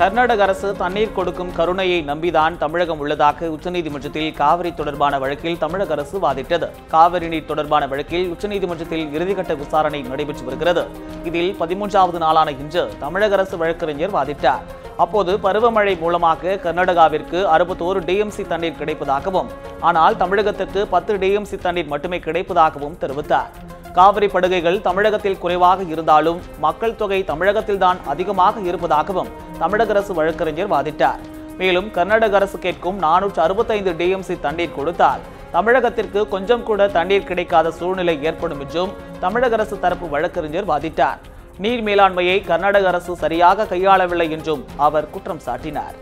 கர்நாடக அரசு தண்ணீர் கொடுக்கும் கருணையை நம்பிதான் தமிழகம் உள்ளதாக உச்சநீதிமன்றத்தில் காவிரி தொடர்பான வழக்கில் தமிழக அரசு வாதிட்டது. காவிரி நீர் தொடர்பான வழக்கில் உச்சநீதிமன்றத்தில் இறுதிக்கட்ட விசாரணை நடைபெற்று வருகிறது. இதில் 13வது நாளான இன்று தமிழக அரசு வழக்கறிஞர் வாதிட்டார். அப்போது பருவமழை மூலமாக கர்நாடகாவிற்கு 61 டிஎம்சி தண்ணீர் கிடைப்பதாகவும், ஆனால் தமிழகத்திற்கு 10 டிஎம்சி தண்ணீர் மட்டுமே கிடைப்பதாகவும் தெரிவித்தார். காவிரி படுகைகள் தமிழகத்தில் குறைவாக இருந்தாலும் மக்கள் தொகை தமிழகத்தில்தான் அதிகமாக இருப்பதாகவும் தமிழக அரசு வழக்கறிஞர் வாதிட்டார். மேலும் கர்நாடக அரசு கேட்கும் 465 டிஎம்சி தண்ணீர் கொடுத்தால் தமிழகத்திற்கு கொஞ்சம் கூட தண்ணீர் கிடைக்காத சூழ்நிலை ஏற்படும் என்றும் தமிழக அரசு தரப்பு வழக்கறிஞர் வாதிட்டார். நீர் மேலாண்மையை கர்நாடக அரசு சரியாக கையாளவில்லை என்றும் அவர் குற்றம் சாட்டினார்.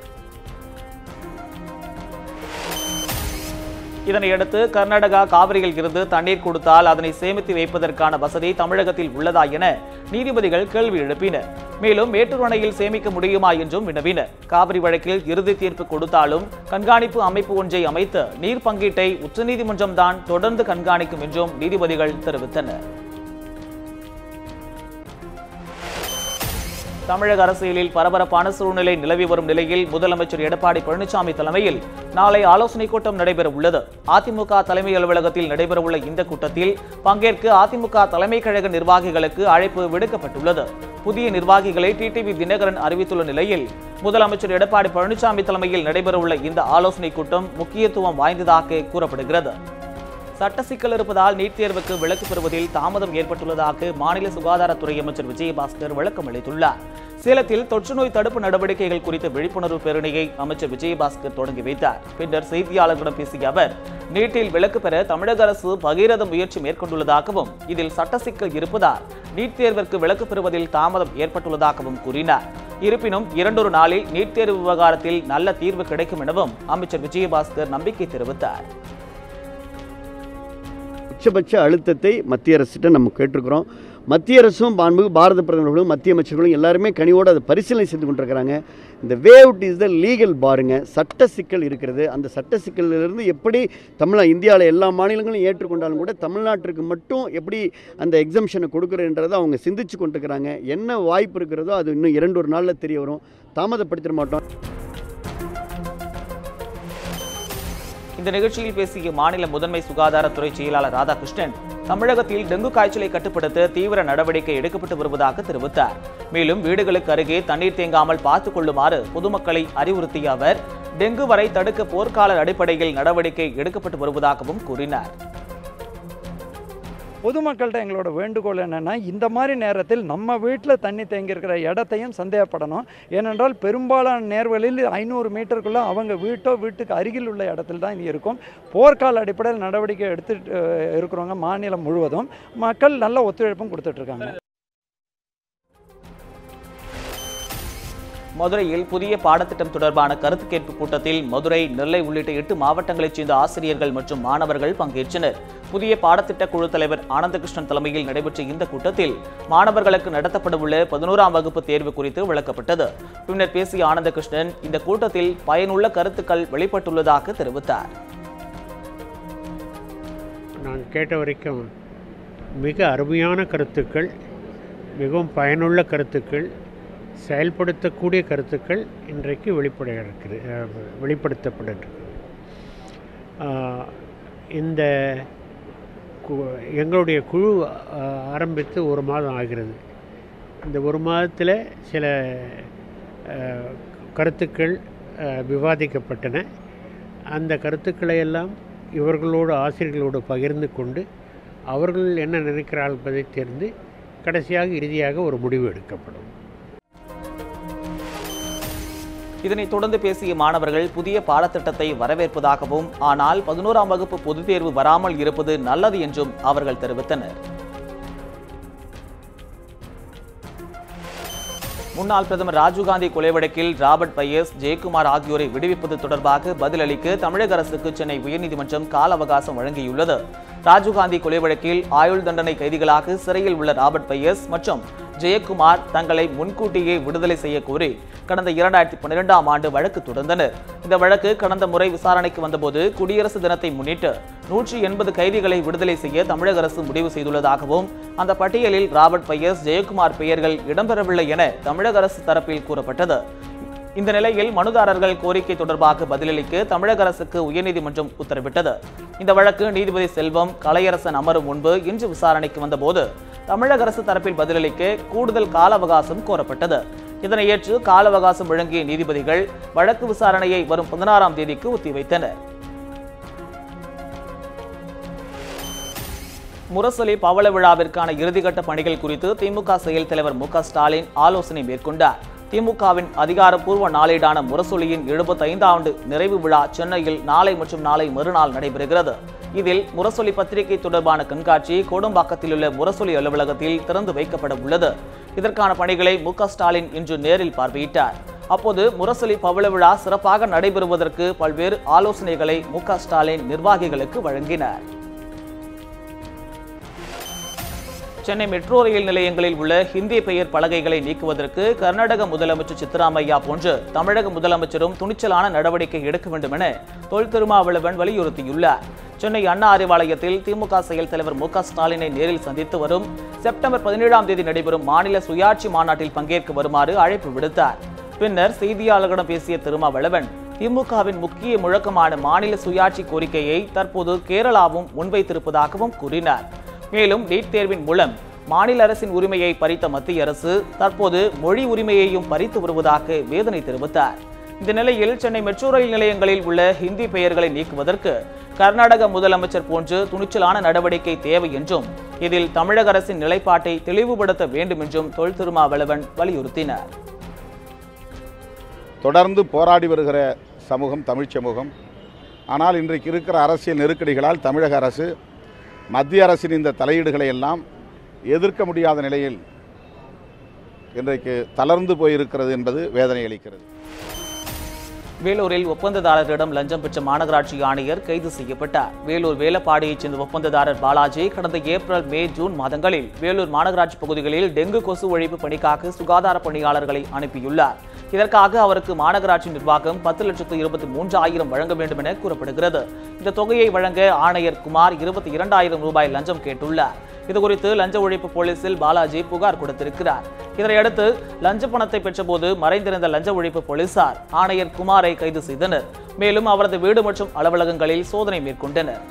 இதனையடுத்து கர்நாடகா காவிரியில் இருந்து தண்ணீர் கொடுத்தால் அதனை சேமித்து வைப்பதற்கான வசதி தமிழகத்தில் உள்ளதா என நீதிபதிகள் கேள்வி எழுப்பினர். மேலும் மேட்டூர் அணையில் சேமிக்க முடியுமா என்றும் வினவினர். காவிரி வழக்கில் இறுதி தீர்ப்பு கொடுத்தாலும் கண்காணிப்பு அமைப்பு ஒன்றை அமைத்து நீர் பங்கீட்டை உச்சநீதிமன்றம் தான் தொடர்ந்து கண்காணிக்கும் என்றும் நீதிபதிகள் தெரிவித்தனர். தமிழக அரசியலில் பரபரப்பான சூழ்நிலை நிலவி வரும் நிலையில் முதலமைச்சர் எடப்பாடி பழனிசாமி தலைமையில் நாளை ஆலோசனைக் கூட்டம் நடைபெற உள்ளது. அதிமுக தலைமை அலுவலகத்தில் நடைபெறவுள்ள இந்த கூட்டத்தில் பங்கேற்க அதிமுக தலைமை கழக நிர்வாகிகளுக்கு அழைப்பு விடுக்கப்பட்டுள்ளது. புதிய நிர்வாகிகளை டிடிவி தினகரன் அறிவித்துள்ள நிலையில் முதலமைச்சர் எடப்பாடி பழனிசாமி தலைமையில் நடைபெறவுள்ள இந்த ஆலோசனைக் கூட்டம் முக்கியத்துவம் வாய்ந்ததாக கூறப்படுகிறது. சட்ட சிக்கல் இருப்பதால் நீட் தேர்வுக்கு விலக்கு பெறுவதில் தாமதம் ஏற்பட்டுள்ளதாக மாநில சுகாதாரத்துறை அமைச்சர் விஜயபாஸ்கர் விளக்கம் அளித்துள்ளார். சேலத்தில் தொற்றுநோய் தடுப்பு நடவடிக்கைகள் குறித்த விழிப்புணர்வு பேரணியை அமைச்சர் விஜயபாஸ்கர் தொடங்கி வைத்தார். பின்னர் செய்தியாளர்களிடம் பேசிய அவர், நீட்டில் விலக்கு பெற தமிழக அரசு பகீரத முயற்சி மேற்கொண்டுள்ளதாகவும், இதில் சட்ட சிக்கல் இருப்பதால் நீட் தேர்விற்கு விலக்கு பெறுவதில் தாமதம் ஏற்பட்டுள்ளதாகவும் கூறினார். இருப்பினும் 2 நாளில் நீட் தேர்வு விவகாரத்தில் நல்ல தீர்வு கிடைக்கும் எனவும் அமைச்சர் விஜயபாஸ்கர் நம்பிக்கை தெரிவித்தார். உச்சபட்ச அழுத்தத்தை மத்திய அரசிட்ட நம்ம கேட்டிருக்கிறோம். மத்திய அரசும் பாரத பிரதமர்களும் மத்திய அமைச்சர்களும் எல்லாருமே கனிவோடு அதை பரிசீலனை செய்து கொண்டிருக்கிறாங்க. இந்த வே அவுட் இஸ் த லீகல் பாருங்க. சட்ட சிக்கல் இருக்கிறது. அந்த சட்ட சிக்கலிலிருந்து எப்படி இந்தியாவில் எல்லா மாநிலங்களும் ஏற்றுக்கொண்டாலும் கூட தமிழ்நாட்டிற்கு மட்டும் எப்படி அந்த எக்ஸம்ஷனை கொடுக்குறன்றதை அவங்க சிந்திச்சு கொண்டிருக்கிறாங்க. என்ன வாய்ப்பு இருக்கிறதோ அது இன்னும் 2 நாளில் தெரிய வரும். தாமதப்படுத்த மாட்டோம். இந்த நிகழ்ச்சியில் பேசிய மாநில முதன்மை சுகாதாரத்துறை செயலாளர் ராதாகிருஷ்ணன், தமிழகத்தில் டெங்கு காய்ச்சலை கட்டுப்படுத்த தீவிர நடவடிக்கை எடுக்கப்பட்டு வருவதாக தெரிவித்தார். மேலும் வீடுகளுக்கு அருகே தண்ணீர் தேங்காமல் பார்த்துக் கொள்ளுமாறு பொதுமக்களை அறிவுறுத்திய அவர், டெங்கு வரை தடுக்க போர்க்கால அடிப்படையில் நடவடிக்கை எடுக்கப்பட்டு வருவதாகவும் கூறினார். பொதுமக்கள்கிட்ட எங்களோட வேண்டுகோள் என்னென்னா, இந்த மாதிரி நேரத்தில் நம்ம வீட்டில் தண்ணி தேங்கியிருக்கிற இடத்தையும் சந்தேகப்படணும். ஏனென்றால் பெரும்பாலான நேர்வழியில் 500 மீட்டருக்குள்ளே அவங்க வீட்டுக்கு அருகில் உள்ள இடத்தில் தான் இது இருக்கும். போர்க்கால அடிப்படையில் நடவடிக்கை எடுத்துட்டு இருக்கிறவங்க மாநிலம் முழுவதும் மக்கள் நல்ல ஒத்துழைப்பும் கொடுத்துட்ருக்காங்க. மதுரையில் புதிய பாடத்திட்டம் தொடர்பான கருத்து கேட்பு கூட்டத்தில் மதுரை, நெல்லை உள்ளிட்ட 8 மாவட்டங்களைச் சேர்ந்த ஆசிரியர்கள் மற்றும் மாணவர்கள் பங்கேற்றனர். புதிய பாடத்திட்ட குழு தலைவர் ஆனந்தகிருஷ்ணன் தலைமையில் நடைபெற்ற இந்த கூட்டத்தில் மாணவர்களுக்கு நடத்தப்படவுள்ள 11ஆம் வகுப்பு தேர்வு குறித்து விளக்கப்பட்டது. பின்னர் பேசிய ஆனந்தகிருஷ்ணன், இந்த கூட்டத்தில் பயனுள்ள கருத்துக்கள் வெளிப்பட்டுள்ளதாக தெரிவித்தார். நான் கேட்ட வரைக்கும் மிக அருமையான கருத்துக்கள், மிகவும் பயனுள்ள கருத்துக்கள், செயல்படுத்தக்கூடிய கருத்துக்கள் இன்றைக்கு வெளிப்படுத்தப்பட்டிருக்கு. இந்த எங்களுடைய குழு ஆரம்பித்து 1 மாதம் ஆகிறது. இந்த 1 மாதத்தில் சில கருத்துக்கள் விவாதிக்கப்பட்டன. அந்த கருத்துக்களை எல்லாம் இவர்களோடு ஆசிரியர்களோடு பகிர்ந்து கொண்டு அவர்கள் என்ன நினைக்கிறார்கள் என்பதை தெரிந்து கடைசியாக இறுதியாக ஒரு முடிவு எடுக்கப்படும். இதனைத் தொடர்ந்து பேசிய மாணவர்கள் புதிய பாடத்திட்டத்தை வரவேற்பதாகவும், ஆனால் 11ஆம் வகுப்பு பொதுத் தேர்வு வராமல் இருப்பது நல்லது என்றும் அவர்கள் தெரிவித்தனர். முன்னாள் பிரதமர் ராஜீவ்காந்தி கொலை வழக்கில் ராபர்ட் பையஸ், ஜெயக்குமார் ஆகியோரை விடுவிப்பது தொடர்பாக பதிலளிக்க தமிழக அரசுக்கு சென்னை உயர்நீதிமன்றம் கால அவகாசம் வழங்கியுள்ளது. ராஜீவ்காந்தி கொலை வழக்கில் ஆயுள் தண்டனை கைதிகளாக சிறையில் உள்ள ராபர்ட் பையஸ் மற்றும் ஜெயக்குமார் தங்களை முன்கூட்டியே விடுதலை செய்ய கோரி கடந்த 2012ஆம் ஆண்டு வழக்கு தொடர்ந்தனர். இந்த வழக்கு கடந்த முறை விசாரணைக்கு வந்தபோது குடியரசு தினத்தை முன்னிட்டு 180 கைதிகளை விடுதலை செய்ய தமிழக அரசு முடிவு செய்துள்ளதாகவும், அந்த பட்டியலில் ராபர்ட் பையஸ், ஜெயக்குமார் பெயர்கள் இடம்பெறவில்லை என தமிழக அரசு தரப்பில் கூறப்பட்டது. இந்த நிலையில் மனுதாரர்கள் கோரிக்கை தொடர்பாக பதிலளிக்க தமிழக அரசுக்கு உயர்நீதிமன்றம் உத்தரவிட்டது. இந்த வழக்கு நீதிபதி செல்வம், கலையரசன் அமரும் முன்பு இன்று விசாரணைக்கு வந்தபோது தமிழக அரசு தரப்பில் பதிலளிக்க கூடுதல் கால அவகாசம் கோரப்பட்டது. இதனை ஏற்று கால அவகாசம் வழங்கிய நீதிபதிகள் வழக்கு விசாரணையை வரும் 16ஆம் தேதிக்கு ஒத்திவைத்தனர். முரசொலி பவள விழாவிற்கான இறுதிக்கட்ட பணிகள் குறித்து திமுக செயல் தலைவர் மு.க. ஸ்டாலின் ஆலோசனை மேற்கொண்டார். திமுகவின் அதிகாரப்பூர்வ நாளேடான முரசொலியின் 75 ஆண்டு நிறைவு விழா சென்னையில் நாளை மற்றும் நாளை மறுநாள் நடைபெறுகிறது. இதில் முரசொலி பத்திரிகை தொடர்பான கண்காட்சி கோடம்பாக்கத்தில் உள்ள முரசொலி அலுவலகத்தில் திறந்து வைக்கப்பட உள்ளது. இதற்கான பணிகளை மு.க. ஸ்டாலின் இன்று நேரில் பார்வையிட்டார். அப்போது முரசொலி பவள விழா சிறப்பாக நடைபெறுவதற்கு பல்வேறு ஆலோசனைகளை மு.க. ஸ்டாலின் நிர்வாகிகளுக்கு வழங்கினார். சென்னை மெட்ரோ ரயில் நிலையங்களில் உள்ள ஹிந்தி பெயர் பலகைகளை நீக்குவதற்கு கர்நாடக முதலமைச்சர் சித்தராமையா போன்று தமிழக முதலமைச்சரும் துணிச்சலான நடவடிக்கை எடுக்க வேண்டும் என தொல் திருமாவளவன் வலியுறுத்தியுள்ளார். சென்னை அண்ணா அறிவாலயத்தில் திமுக செயல் தலைவர் மு.க. ஸ்டாலினை நேரில் சந்தித்து வரும் செப்டம்பர் 17ஆம் தேதி நடைபெறும் மாநில சுயாட்சி மாநாட்டில் பங்கேற்க வருமாறு அழைப்பு விடுத்தார். பின்னர் செய்தியாளர்களிடம் பேசிய திருமாவளவன், திமுகவின் முக்கிய முழக்கமான மாநில சுயாட்சி கோரிக்கையை தற்போது கேரளாவும் முன்வைத்திருப்பதாகவும் கூறினார். மேலும் நீட் தேர்வின் மூலம் மாநில அரசின் உரிமையை பறித்த மத்திய அரசு தற்போது மொழி உரிமையையும் பறித்து வருவதாக வேதனை தெரிவித்தார். இந்த நிலையில் சென்னை மெட்ரோ ரயில் நிலையங்களில் உள்ள ஹிந்தி பெயர்களை நீக்குவதற்கு கர்நாடக முதலமைச்சர் போன்று துணிச்சலான நடவடிக்கை தேவை என்றும் இதில் தமிழக அரசின் நிலைப்பாட்டை தெளிவுபடுத்த வேண்டும் என்றும் தொல் திருமாவளவன் வலியுறுத்தினார். தொடர்ந்து போராடி வருகிற சமூகம் தமிழ் சமூகம். ஆனால் இன்றைக்கு இருக்கிற அரசியல் நெருக்கடிகளால் தமிழக அரசு மத்திய அரசின் இந்த தலையீடுகளை எல்லாம் எதிர்க்க முடியாத நிலையில் இன்றைக்கு தளர்ந்து போயிருக்கிறது என்பது வேதனை அளிக்கிறது. வேலூரில் ஒப்பந்ததாரரிடம் லஞ்சம் பெற்ற மாநகராட்சி ஆணையர் கைது செய்யப்பட்டார். வேலூர் வேலப்பாடியைச் சேர்ந்த ஒப்பந்ததாரர் பாலாஜி கடந்த ஏப்ரல், மே, ஜூன் மாதங்களில் வேலூர் மாநகராட்சி பகுதிகளில் டெங்கு கொசு ஒழிப்பு பணிக்காக சுகாதார பணியாளர்களை அனுப்பியுள்ளார். இதற்காக அவருக்கு மாநகராட்சி நிர்வாகம் 10,23,000 வழங்க வேண்டும் என கூறப்படுகிறது. இந்த தொகையை வழங்க ஆணையர் குமார் 22,000 ரூபாய் லஞ்சம் கேட்டுள்ளார். இதுகுறித்து லஞ்ச ஒழிப்பு போலீசில் பாலாஜி புகார் கொடுத்திருக்கிறார். இதனையடுத்து லஞ்ச பணத்தை பெற்றபோது மறைந்திருந்த லஞ்ச ஒழிப்பு போலீசார் ஆணையர் குமாரை கைது செய்தனர். மேலும் அவரது வீடு மற்றும் அலுவலகங்களில் சோதனை மேற்கொண்டனர்.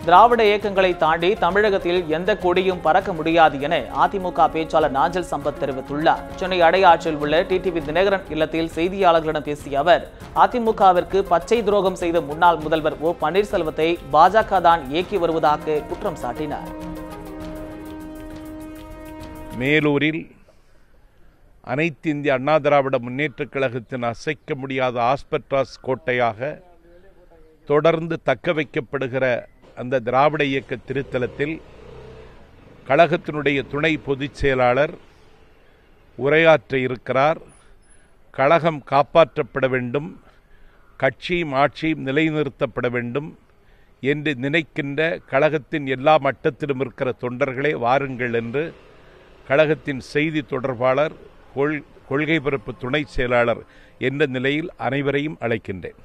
திராவிட இயக்கங்களை தாண்டி தமிழகத்தில் எந்த கொடியும் பறக்க முடியாது என அதிமுக பேச்சாளர் நாஞ்சில் சம்பத் தெரிவித்துள்ளார். சென்னை அடையாற்றில் உள்ள டிடிவி தினகரன் இல்லத்தில் செய்தியாளர்களிடம் பேசிய அவர், அதிமுகவிற்கு பச்சை துரோகம் செய்த முன்னாள் முதல்வர் ஓ பன்னீர்செல்வத்தை பாஜக தான் இயக்கி வருவதாக குற்றம் சாட்டினார். மேலூரில் அனைத்து இந்திய அண்ணா திராவிட முன்னேற்றக் கழகத்தின் அசைக்க முடியாத ஆஸ்பெக்டாஸ் கோட்டையாக தொடர்ந்து தக்க வைக்கப்படுகிற அந்த திராவிட இயக்க திருத்தலத்தில் கழகத்தினுடைய துணை பொதுச் செயலாளர் உரையாற்ற இருக்கிறார். கழகம் காப்பாற்றப்பட வேண்டும், கட்சியும் ஆட்சியும் நிலைநிறுத்தப்பட வேண்டும் என்று நினைக்கின்ற கழகத்தின் எல்லா மட்டத்திலும் இருக்கிற தொண்டர்களே வாருங்கள் என்று கழகத்தின் செய்தி தொடர்பாளர், கொள்கை பரப்பு துணை செயலாளர் என்ற நிலையில் அனைவரையும் அழைக்கின்றேன்.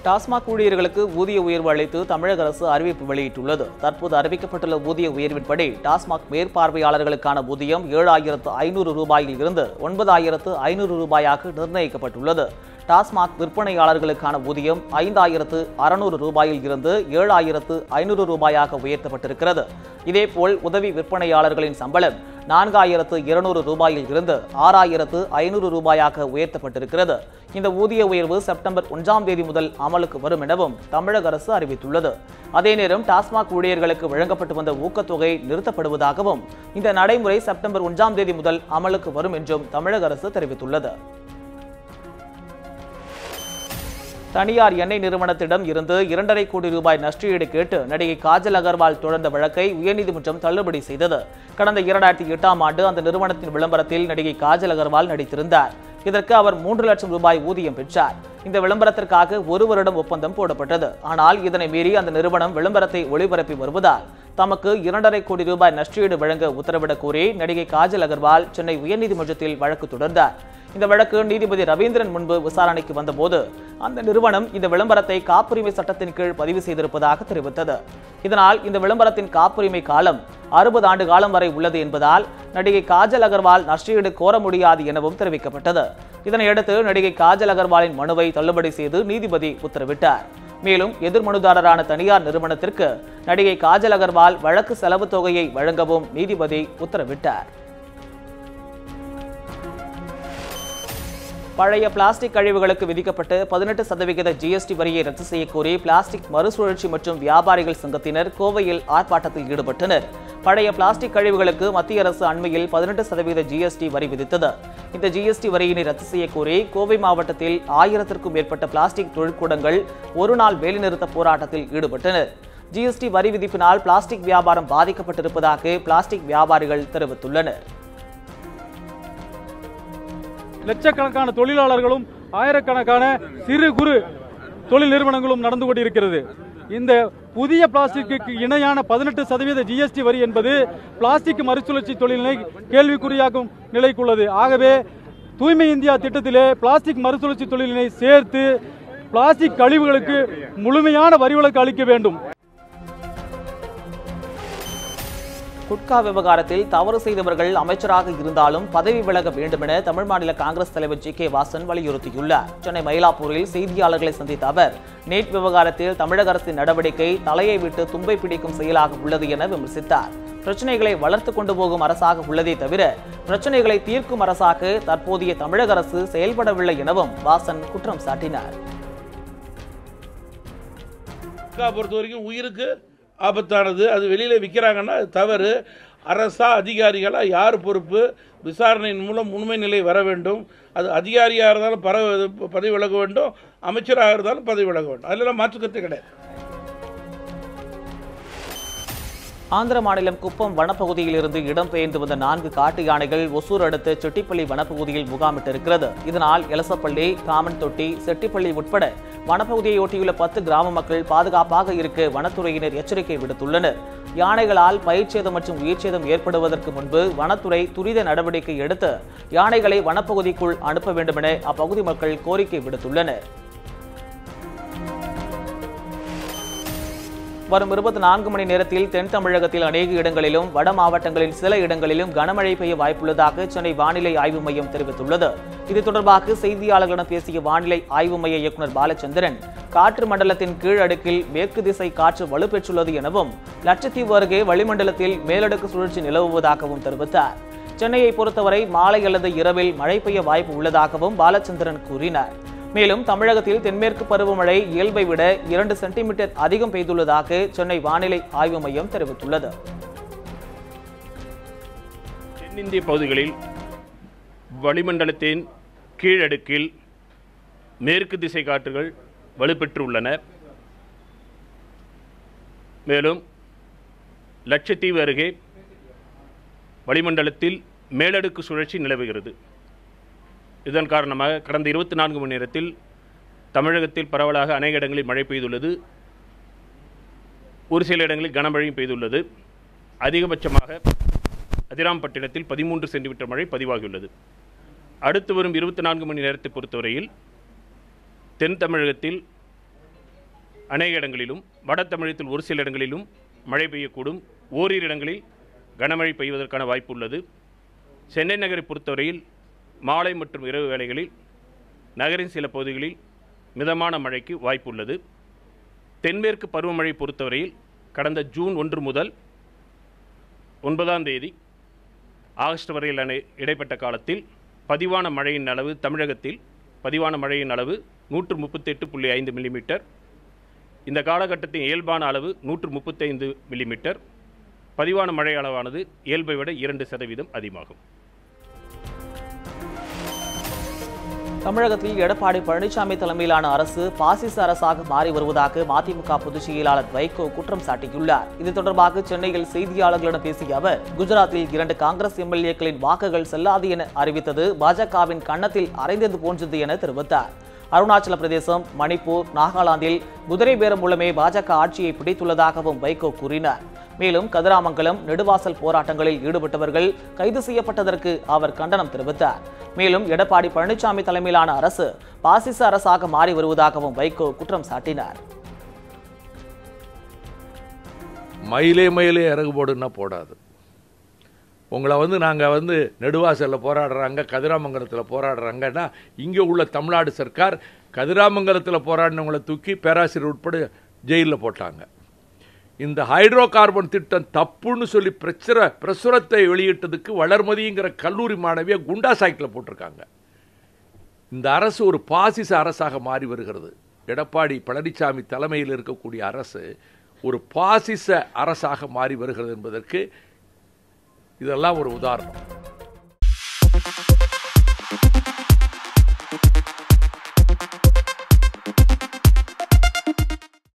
டாஸ்மாக் ஊழியர்களுக்கு ஊதிய உயர்வு அளித்து தமிழக அரசு அறிவிப்பு வெளியிட்டுள்ளது. தற்போது அறிவிக்கப்பட்டுள்ள ஊதிய உயர்வின்படி டாஸ்மாக் மேற்பார்வையாளர்களுக்கான ஊதியம் 7,500 ரூபாயில் இருந்து 9,500 ரூபாயாக நிர்ணயிக்கப்பட்டுள்ளது. டாஸ்மாக் விற்பனையாளர்களுக்கான ஊதியம் 5,600 ரூபாயில் இருந்து 7,500 ரூபாயாக உயர்த்தப்பட்டிருக்கிறது. இதேபோல் உதவி விற்பனையாளர்களின் சம்பளம் 4,200 ரூபாயில் இருந்து 6,500 ரூபாயாக உயர்த்தப்பட்டிருக்கிறது. இந்த ஊதிய உயர்வு செப்டம்பர் 1ஆம் தேதி முதல் அமலுக்கு வரும் எனவும் தமிழக அரசு அறிவித்துள்ளது. அதே நேரம் டாஸ்மாக் ஊழியர்களுக்கு வழங்கப்பட்டு வந்த ஊக்கத்தொகை நிறுத்தப்படுவதாகவும் இந்த நடைமுறை செப்டம்பர் 1ஆம் தேதி முதல் அமலுக்கு வரும் என்றும் தமிழக அரசு தெரிவித்துள்ளது. தனியார் எண்ணெய் நிறுவனத்திடம் இருந்து 2.5 கோடி ரூபாய் நஷ்டஈடு கேட்டு நடிகை காஜல் அகர்வால் தொடர்ந்த வழக்கை உயர்நீதிமன்றம் தள்ளுபடி செய்தது. கடந்த 2008ஆம் ஆண்டு அந்த நிறுவனத்தின் விளம்பரத்தில் நடிகை காஜல் அகர்வால் நடித்திருந்தார். இதற்கு அவர் 3 லட்சம் ரூபாய் ஊதியம் பெற்றார். இந்த விளம்பரத்திற்காக 1 வருடம் ஒப்பந்தம் போடப்பட்டது. ஆனால் இதனை மீறி அந்த நிறுவனம் விளம்பரத்தை ஒளிபரப்பி வருவதால் தமக்கு 2.5 கோடி ரூபாய் நஷ்டஈடு வழங்க உத்தரவிடக் கோரி நடிகை காஜல் அகர்வால் சென்னை உயர்நீதிமன்றத்தில் வழக்கு தொடர்ந்தார். இந்த வழக்கு நீதிபதி ரவீந்திரன் முன்பு விசாரணைக்கு வந்தபோது அந்த நிறுவனம் இந்த விளம்பரத்தை காப்புரிமை சட்டத்தின் கீழ் பதிவு செய்திருப்பதாக தெரிவித்தது. இதனால் இந்த விளம்பரத்தின் காப்புரிமை காலம் 60 ஆண்டு காலம் வரை உள்ளது என்பதால் நடிகை காஜல் அகர்வால் நஷ்டஈடு கோர முடியாது எனவும் தெரிவிக்கப்பட்டது. இதனையடுத்து நடிகை காஜல் அகர்வாலின் மனுவை தள்ளுபடி செய்து நீதிபதி உத்தரவிட்டார். மேலும் எதிர்மனுதாரரான தனியார் நிறுவனத்திற்கு நடிகை காஜல் அகர்வால் வழக்கு செலவு தொகையை வழங்கவும் நீதிபதி உத்தரவிட்டார். பழைய பிளாஸ்டிக் கழிவுகளுக்கு விதிக்கப்பட்டு 18% GST வரியை ரத்து செய்யக்கோரி பிளாஸ்டிக் மறுசுழற்சி மற்றும் வியாபாரிகள் சங்கத்தினர் கோவையில் ஆர்ப்பாட்டத்தில் ஈடுபட்டனர். பழைய பிளாஸ்டிக் கழிவுகளுக்கு மத்திய அரசு அண்மையில் 18% GST வரி விதித்தது. இந்த GST வரியினை ரத்து செய்யக்கோரி கோவை மாவட்டத்தில் 1000க்கும் மேற்பட்ட பிளாஸ்டிக் தொழிற்கூடங்கள் ஒருநாள் வேலைநிறுத்த போராட்டத்தில் ஈடுபட்டனர். GST வரி விதிப்பினால் பிளாஸ்டிக் வியாபாரம் பாதிக்கப்பட்டிருப்பதாக பிளாஸ்டிக் வியாபாரிகள் தெரிவித்துள்ளனர். லட்சக்கணக்கான தொழிலாளர்களும் ஆயிரக்கணக்கான சிறு குறு தொழில் நிறுவனங்களும் நடந்து கொண்டிருக்கிறது. இந்த புதிய பிளாஸ்டிக்கு இணையான 18% GST வரி என்பது பிளாஸ்டிக் மறுசுழற்சி தொழிலை கேள்விக்குறியாக்கும் நிலைக்குள்ளது. ஆகவே தூய்மை இந்தியா திட்டத்திலே பிளாஸ்டிக் மறுசுழற்சி தொழிலினை சேர்த்து பிளாஸ்டிக் கழிவுகளுக்கு முழுமையான வரி விலக்கு அளிக்க வேண்டும். குட்கா விவகாரத்தில் தவறு செய்தவர்கள் அமைச்சராக இருந்தாலும் பதவி விலக வேண்டும் என தமிழ் மாநில காங்கிரஸ் தலைவர் ஜி.கே. வாசன் வலியுறுத்தியுள்ளார். சென்னை மயிலாப்பூரில் செய்தியாளர்களை சந்தித்த அவர் நீட் விவகாரத்தில் தமிழக அரசின் நடவடிக்கை தலையை விட்டு தும்பை பிடிக்கும் செயலாக உள்ளது என விமர்சித்தார். பிரச்சனைகளை வளர்த்து கொண்டு போகும் அரசாக உள்ளதே தவிர பிரச்சனைகளை தீர்க்கும் அரசாக தற்போதைய தமிழக அரசு செயல்படவில்லை எனவும் வாசன் குற்றம் சாட்டினார். பொறுத்தவரைக்கும் உயிருக்கு ஆபத்தானது. அது வெளியில் விற்கிறாங்கன்னா அது தவறு. அரசா அதிகாரிகளா யார் பொறுப்பு? விசாரணையின் மூலம் உண்மை நிலை வர வேண்டும். அது அதிகாரியாக இருந்தாலும் பதவி விலக வேண்டும், அமைச்சராக இருந்தாலும் பதவி விலக வேண்டும். அதெல்லாம் மாற்றுக்கருத்து கிடையாது. ஆந்திர மாநிலம் குப்பம் வனப்பகுதியில் இருந்து இடம்பெயர்ந்து வந்த 4 காட்டு யானைகள் ஒசூர் அடுத்த செட்டிப்பள்ளி வனப்பகுதியில் முகாமிட்டிருக்கிறது. இதனால் எலசப்பள்ளி, காமன்தொட்டி, செட்டிப்பள்ளி உட்பட வனப்பகுதியை ஒட்டியுள்ள 10 கிராம மக்கள் பாதுகாப்பாக இருக்க வனத்துறையினர் எச்சரிக்கை விடுத்துள்ளனர். யானைகளால் பயிர்ச்சேதம் மற்றும் உயிர்ச்சேதம் ஏற்படுவதற்கு முன்பு வனத்துறை துரித நடவடிக்கை எடுத்து யானைகளை வனப்பகுதிக்குள் அனுப்ப வேண்டும் என அப்பகுதி மக்கள் கோரிக்கை விடுத்துள்ளனர். வரும் 24 மணி நேரத்தில் தென் தமிழகத்தில் அநேக இடங்களிலும் வட மாவட்டங்களில் சில இடங்களிலும் கனமழை பெய்ய வாய்ப்புள்ளதாக சென்னை வானிலை ஆய்வு மையம் தெரிவித்துள்ளது. இது தொடர்பாக செய்தியாளர்களிடம் பேசிய வானிலை ஆய்வு மைய இயக்குநர் பாலச்சந்திரன் காற்று மண்டலத்தின் கீழ் அடுக்கில் மேற்கு திசை காற்று வலுப்பெற்றுள்ளது எனவும் லட்சத்தீவு அருகே வளிமண்டலத்தில் மேலடுக்கு சுழற்சி நிலவுவதாகவும் தெரிவித்தார். சென்னையை பொறுத்தவரை மாலை அல்லது இரவில் மழை பெய்ய வாய்ப்பு உள்ளதாகவும் பாலச்சந்திரன் கூறினார். மேலும் தமிழகத்தில் தென்மேற்கு பருவமழை இயல்பை விட 2 சென்டிமீட்டர் அதிகம் பெய்துள்ளதாக சென்னை வானிலை ஆய்வு மையம் தெரிவித்துள்ளது. தென்னிந்திய பகுதிகளில் வளிமண்டலத்தின் கீழடுக்கில் மேற்கு திசை காற்றுகள் வலுப்பெற்றுள்ளன. மேலும் லட்சத்தீவு அருகே வளிமண்டலத்தில் மேலடுக்கு சுழற்சி நிலவுகிறது. இதன் காரணமாக கடந்த 24 மணி நேரத்தில் தமிழகத்தில் பரவலாக அநேக இடங்களில் மழை பெய்துள்ளது. ஒரு சில இடங்களில் கனமழையும் பெய்துள்ளது. அதிகபட்சமாக அதிராம்பட்டினத்தில் 13 சென்டிமீட்டர் மழை பதிவாகியுள்ளது. அடுத்து வரும் 24 மணி நேரத்தை பொறுத்தவரையில் தென் தமிழகத்தில் அநேக இடங்களிலும் வட தமிழகத்தில் ஒரு சில இடங்களிலும் மழை பெய்யக்கூடும். ஓரிரு இடங்களில் கனமழை பெய்வதற்கான வாய்ப்பு உள்ளது. சென்னை நகரை பொறுத்தவரையில் மாலை மற்றும் இரவு வேளைகளில் நகரின் சில பகுதிகளில் மிதமான மழைக்கு வாய்ப்பு உள்ளது. தென்மேற்கு பருவமழை பொறுத்தவரையில் கடந்த ஜூன் 1 முதல் 9ஆம் தேதி ஆகஸ்ட் வரையிலான இடைப்பட்ட காலத்தில் பதிவான மழையின் அளவு தமிழகத்தில் பதிவான மழையின் அளவு 138.5 மில்லிமீட்டர். இந்த காலகட்டத்தின் இயல்பான அளவு 135 மில்லிமீட்டர். பதிவான மழை அளவானது இயல்பை விட 2% அதிகமாகும். தமிழகத்தில் எடப்பாடி பழனிசாமி தலைமையிலான அரசு பாசிச அரசாக மாறி வருவதாக மதிமுக பொதுச் செயலாளர் வைகோ குற்றம் சாட்டியுள்ளார். இது தொடர்பாக சென்னையில் செய்தியாளர்களிடம் பேசிய அவர் குஜராத்தில் 2 காங்கிரஸ் எம்எல்ஏக்களின் வாக்குகள் செல்லாது என அறிவித்தது பாஜகவின் கன்னத்தில் அரைந்தது போன்றது என தெரிவித்தார். அருணாச்சல பிரதேசம், மணிப்பூர், நாகாலாந்தில் குதிரை பேரம் மூலமே பாஜக ஆட்சியை பிடித்துள்ளதாகவும் வைகோ கூறினார். மேலும் கதிராமங்கலம், நெடுவாசல் போராட்டங்களில் ஈடுபட்டவர்கள் கைது செய்யப்பட்டதற்கு அவர் கண்டனம் தெரிவித்தார். மேலும் எடப்பாடி பழனிசாமி தலைமையிலான அரசு பாசிச அரசாக மாறி வருவதாகவும் வைகோ குற்றம் சாட்டினார். மயிலே மயிலே இறகு போடுன்னா போடாது. உங்களை நாங்கள் நெடுவாசலில் போராடுறாங்க, கதிராமங்கலத்தில் போராடுறாங்கன்னா இங்கே உள்ள தமிழ்நாடு சர்க்கார் கதிராமங்கலத்தில் போராடினவங்களை தூக்கி பேராசிரியர் உட்பட ஜெயிலில் போட்டாங்க. இந்த ஹைட்ரோ கார்பன் திட்டம் தப்புன்னு சொல்லி பிரசுரத்தை வெளியிட்டதுக்கு வளர்மதிங்கிற கல்லூரி மாணவியை குண்டா சாய்க்கில் போட்டிருக்காங்க. இந்த அரசு ஒரு பாசிச அரசாக மாறி வருகிறது. எடப்பாடி பழனிசாமி தலைமையில் இருக்கக்கூடிய அரசு ஒரு பாசிச அரசாக மாறி வருகிறது என்பதற்கு இதெல்லாம் ஒரு உதாரணம்.